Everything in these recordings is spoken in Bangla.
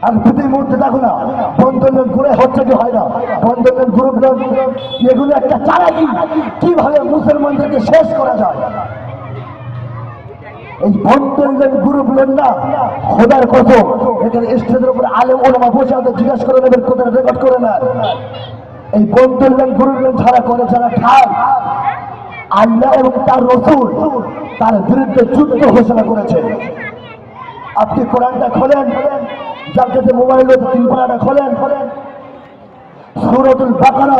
আর প্রতি মুহূর্তে দেখো না বন্ধনের ঘুরে হচ্ছে কি হয় না, বন্ধনের গ্রুপ এগুলো একটা চালাকি, কিভাবে মুসলমানদেরকে শেষ করা যায়। এই বন্ধনের গ্রুপ না খোদার কত এখানে স্টেজের উপরে আলেম ওলামা বসে আছে, জিজ্ঞাসা করে নেবেন, কোথায় রেকর্ড করে না। এই বন্ধনের গ্রুপ যারা করে, যারা খায়, আল্লাহ এবং তার রসুল তার বিরুদ্ধে যুদ্ধ ঘোষণা করেছে। আপনি কোরআনটা খোলেন, যার কাছে মোবাইল হচ্ছে 3 পারাটা খোলেন, সূরাতুল বাকারা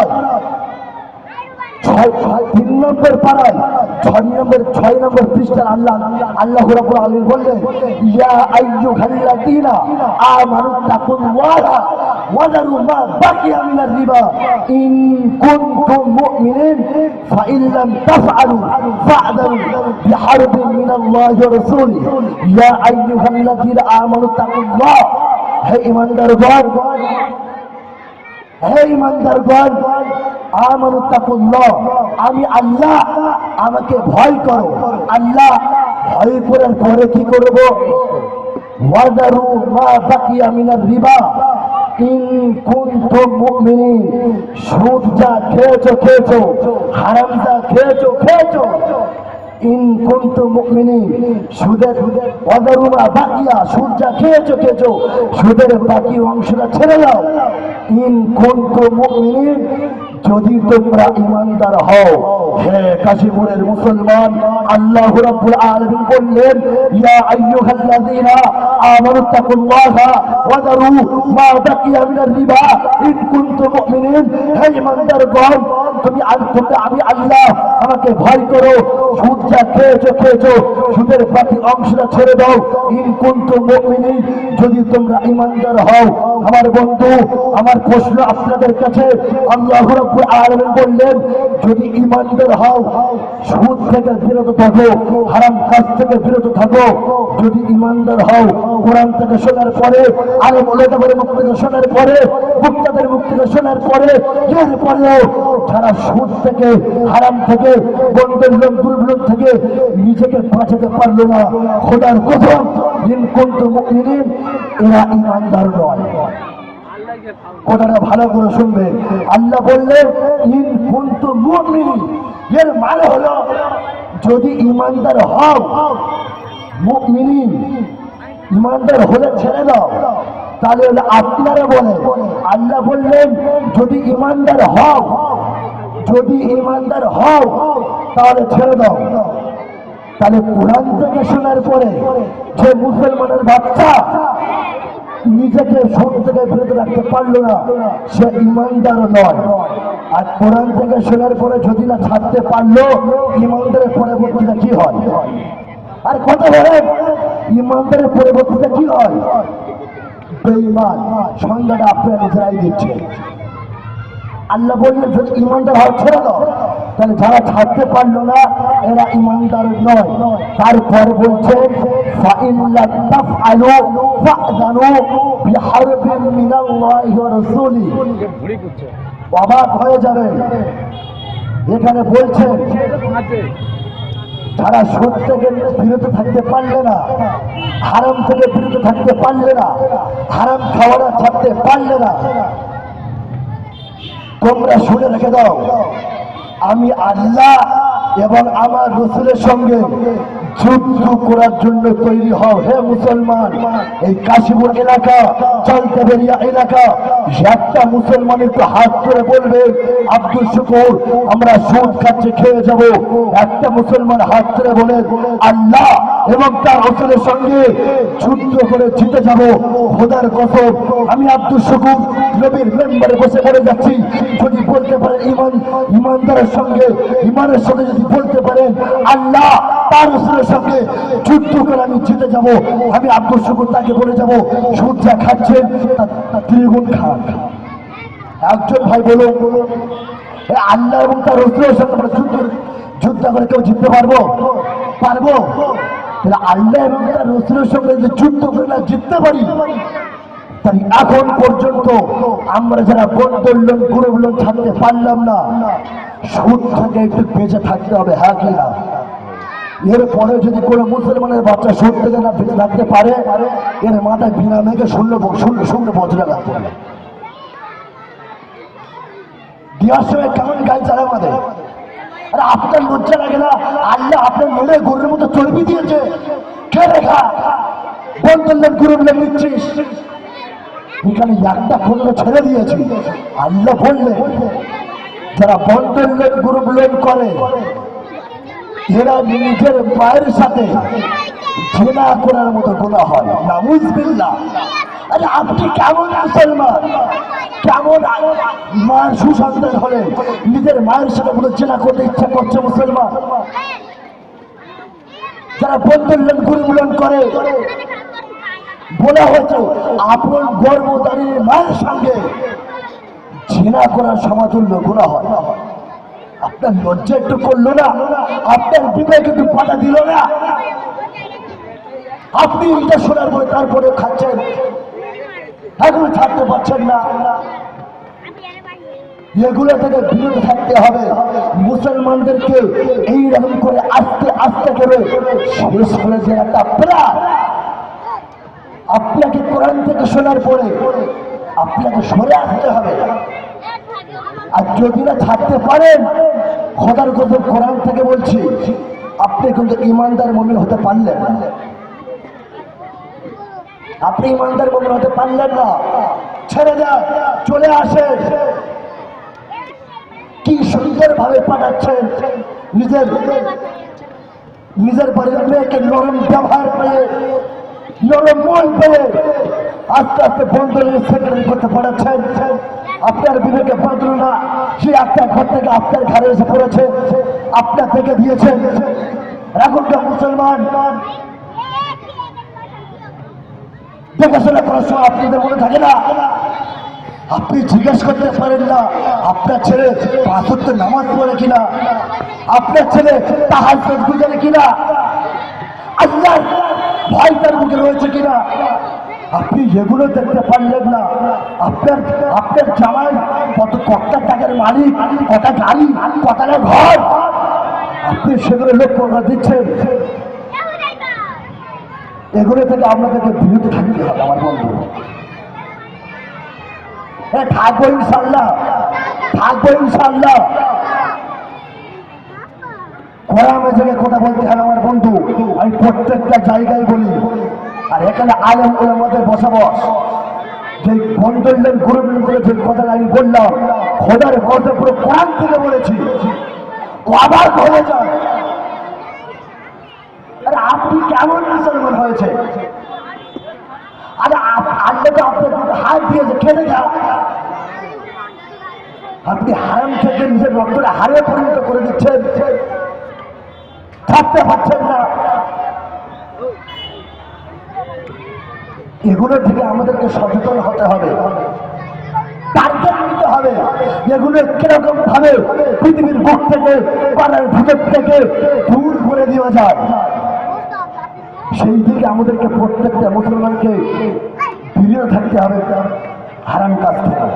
3 নম্বর পারায় 6 নম্বর পৃষ্ঠার আল্লাহ রাব্বুল আলামিন বললেন, ইয়া আইয়ুহাল্লাযীনা আমানু তাকুল্লাহা ওয়া যারু মা বাকিয়া মিনার রিবা ইন কুনতুম মুমিনিন ফা ইন লাম তাফআলু ফা'যারু বিহারবিন মিনাল্লাহি ওয়া রাসূলিহি ইয়া আইয়ুহাল্লাযীনা আমানু তাকুল্লাহ। হে ঈমানদারগণ, হে ঈমানদারগণ, আমানু তাকুল্লাহ, আমি আল্লাহ, আমাকে ভয় করো। আল্লাহ ভয় করার পরে কি করব? ওয়াদারু মা বাকিয়া মিনার রিবা ইন কুনতুম মুমিনিন, সুদ যা খেয়েছো খেয়েছো, হারাম যা খেয়েছো খেয়েছো, ইন কুনতুম মুমিনিন, সুদের ওয়াদারু মা বাকিয়া, সুদ যা খেয়েছো খেয়েছো, সুদের বাকি অংশটা ছেড়ে দাও। ইন কুনতুম মুমিনিন, যদি তোমরা ইমানদার হও। হে কাশীপুরের মুসলমান, আল্লাহ রাব্বুল আলামিন বললেন, ইয়া আইয়ুহাল্লাযীনা আমানু তাকুল্লাহা ওয়া যারু মা বাকিয়া মিনার রিবা ইন কুনতুম মুমিনিন। হে ইমানদারগণ, আমি আল্লাহ, আমাকে ভয় করো। সুদ যা খেয়েছো খেয়েছো, সুদের বাকি অংশটা ছেড়ে দাও। ইন কুনতুম মুমিনিন, যদি তোমরা ইমানদার হও। আমার বন্ধু, আমার প্রশ্ন আপনাদের কাছে, আল্লাহ রাব্বুল আলামিন বললেন, যদি ইমানদার হও, সুদ থেকে বিরত থাকো, হারাম কাজ থেকে বিরত থাকো। যদি ইমানদার হও, কোরআন থেকে শোনার পরে, আলেম ওলামাদের মুখ থেকে শোনার পরে, মুক্তাদের মুখ থেকে শোনার পরে, এরপরেও যারা সুদ থেকে, হারাম থেকে, বন্ধের লোক, দুর্বল থেকে নিজেকে বাঁচাতে পারলো না, খোদার কসম, ইন কুনতুম মুমিনিন, এরা ইমানদার নয়। কথাটা ভালো করে শুনবে। আল্লাহ বললেন, ইন কুনতুম মুমিনিন, এর মানে হলো যদি ইমানদার হও। মুমিনিন, ইমানদার হলে ছেড়ে দাও। তাহলে আপনারা বলেন, আল্লাহ বললেন যদি ইমানদার হও, যদি ইমানদার হও তাহলে ছেড়ে দাও। তাহলে কোরআন থেকে শোনার পরে যে মুসলমানের বাচ্চা নিজেকে সুদ থেকে বিরত রাখতে পারলো না, সে ইমানদার নয়। আর কোরআন থেকে শোনার পরে যদি না ছাড়তে পারলো, ইমানদারের পরবর্তীতে কি হয়? আর কথা বলেন, ইমানদারের পরবর্তীতে কি হয়? বেঈমান। সংজ্ঞাটা আপনারা নিজেরাই দিচ্ছে। আল্লাহ বললেন যদি ইমানদার হওয়া ছেড়ে দাও। তাহলে যারা ছাড়তে পারলো না, এরা ইমানদার নয়। তারপর বলছে, ফাইন লাম তাফআলু ফা'যানু বিহারবিন মিনাল্লাহি ওয়া রাসূলিহি। অবাক হয়ে যাবে, এখানে বলছে যারা সুদ থেকে বিরত থাকতে পারলে না, হারাম থেকে বিরত থাকতে পারলে না, হারাম খাওয়াটা ছাড়তে পারলে না, তোমরা শুনে রেখে দাও, আমি আল্লাহ এবং আমার রাসূলের সঙ্গে যুদ্ধ করার জন্য তৈরি হও। হে মুসলমান, এই কাশীপুর এলাকা, চালতাবেরিয়া এলাকা, একটা মুসলমান একটু হাত করে বলবে, আব্দুল শুকুর আমরা সুদ খাচ্ছে, খেয়ে যাব। একটা মুসলমান হাত করে বলে, আল্লাহ এবং তার রাসূলের সঙ্গে যুদ্ধ করে জিতে যাব। খোদার কসম, আমি আব্দুল শুকুর নবীর মেম্বারে বসে পড়ে যাচ্ছি। যদি বলতে পারেন ইমানদারের সঙ্গে, ইমানের সঙ্গে যদি বলতে পারেন আল্লাহ তার রাসূলের সঙ্গে যুদ্ধ করে আমি জিতে যাব, আমি আব্দুল শুকুর তাকে বলে যাব, সুদ যা খাচ্ছেন তার দ্বিগুণ খান। একজন ভাই বলুন, আল্লাহ এবং তার রাসূলের সঙ্গে আমরা যুদ্ধ করে কেউ জিততে পারবো? পারবো? তাহলে আল্লাহ এবং তার রাসূলের সঙ্গে যদি যুদ্ধ করে না জিততে পারি, তাই এখন পর্যন্ত আমরা যারা বন্ধন লোন, গ্রুপ লোন ছাড়তে পারলাম না, সুদ থেকে একটু বেঁচে থাকতে হবে। হ্যাঁ কি না? এরপরে যদি কোনো মুসলমানের বাচ্চা সুদ থেকে না বেঁচে থাকতে পারে, এর মাথায় বিনা মেঘে শূন্য বজ্রা লাগবে। বিয়ার সময় কেমন গাড়ি চালায় আমাদের? আরে আপনার লজ্জা লাগে না? আল্লাহ আপনার মনে গরুর মতো চর্বি দিয়েছে, কে রেখা বন করলেন গরুর লোক নিচ্ছিস। এখানে একটা খন্ড ছেড়ে দিয়েছি। আল্লাহ বললেন যারা বন করলেন গরুর লোন করে এরা নিজের মায়ের সাথে জেনা করার মতো গুনাহ হয়। নাউযুবিল্লাহ। আরে আপনি কেমন মুসলমান, কেমন মায়ের সুসন্তান হলে নিজের মায়ের সাথে বলে জেনা করতে ইচ্ছা করছে মুসলমান? যারা বন্ধুল্লন গুরুমূলন করে বলা হয়েছে আপন গর্ভধারী মায়ের সঙ্গে জেনা করার সমাতুল্য গুনাহ হয়। আপনার লজ্জা একটু করলো না? আপনার বিবেক একটু পাতা দিল না? আপনি এটা শোনার পরে তারপরে খাচ্ছেন, এখনো ছাড়তে পারছেন না। এগুলো থেকে বিরত থাকতে হবে। মুসলমানদেরকে এইরকম করে আস্তে আস্তে করে শেষ করে যে একটা প্রাণ আপনাকে কোরআন থেকে শোনার পরে আপনাকে সরে আসতে হবে। আর যদি না ছাড়তে পারেন, খোদার কসম কোরআন থেকে বলছি, আপনি কিন্তু ইমানদার মুমিন হতে পারলেন না। আপনি ইমানদার মুমিন হতে পারলেন না। ছেড়ে যান, চলে আসে। কি সুন্দর ভাবে পাঠাচ্ছেন নিজের বাড়ির মেয়েকে নরম ব্যবহার পেয়ে, নরম মন পেয়ে আস্তে আস্তে বন্ধুদের সেক্রেটারি করতে পাঠাচ্ছেন। আপনার বিবেকে বাঁধল না, সে আপনার ঘর থেকে আপনার ঘরে এসে পড়েছে, আপনার থেকে দিয়েছেন। এখনকার মুসলমান দেখাশোনা করার সময় আপনাদের মনে থাকে না? আপনি জিজ্ঞেস করতে পারেন না আপনার ছেলে ৫ ওয়াক্ত নামাজ পড়ে কিনা, আপনার ছেলে তাহাজ্জুদ গুজারে কিনা, আল্লাহর ভয় তার মুখে রয়েছে কিনা। আপনি এগুলো দেখতে পারলেন না। আপনার জামাই কত টাকার মালিক, কটা গাড়ি, কটা ঘর, আপনি সেগুলো লক্ষ্য করে দিচ্ছেন। এগুলো থেকে আপনাদেরকে বিরত থাকতে হবে আমার বন্ধু। থাকবো ইনশাল্লাহ, থাকবো ইনশাল্লাহ। কোরআনে থেকে কথা বলতে হয় আমার বন্ধু। আমি প্রত্যেকটা জায়গায় বলি, আর এখানে আলেম ওলামাদের বসবাস। যে বন্ধুদের গুরুবিন করে যে কথাটা আমি বললাম, খোদার কথা পুরো কোরআন থেকে বলেছি, ও আবার হয়ে যায়। আরে আপনি কেমন মুসলমান হয়েছে? আরে আল্লাহ তো আপনার হাত দিয়েছে, খেলে যা। আপনি হারাম থেকে নিজের রক্তটা হারে পরিণত করে দিচ্ছেন, থাকতে পারছেন না। এগুলো থেকে আমাদেরকে সচেতন হতে হবে, টার্গেট নিতে হবে। এগুলো কিরকম ভাবে পৃথিবীর বুক থেকে, পাড়ার ভিতর থেকে দূর করে দেওয়া যায়, সেই দিকে আমাদেরকে প্রত্যেকটা মুসলমানকে বিরত থাকতে হবে হারাম কাজ থেকে।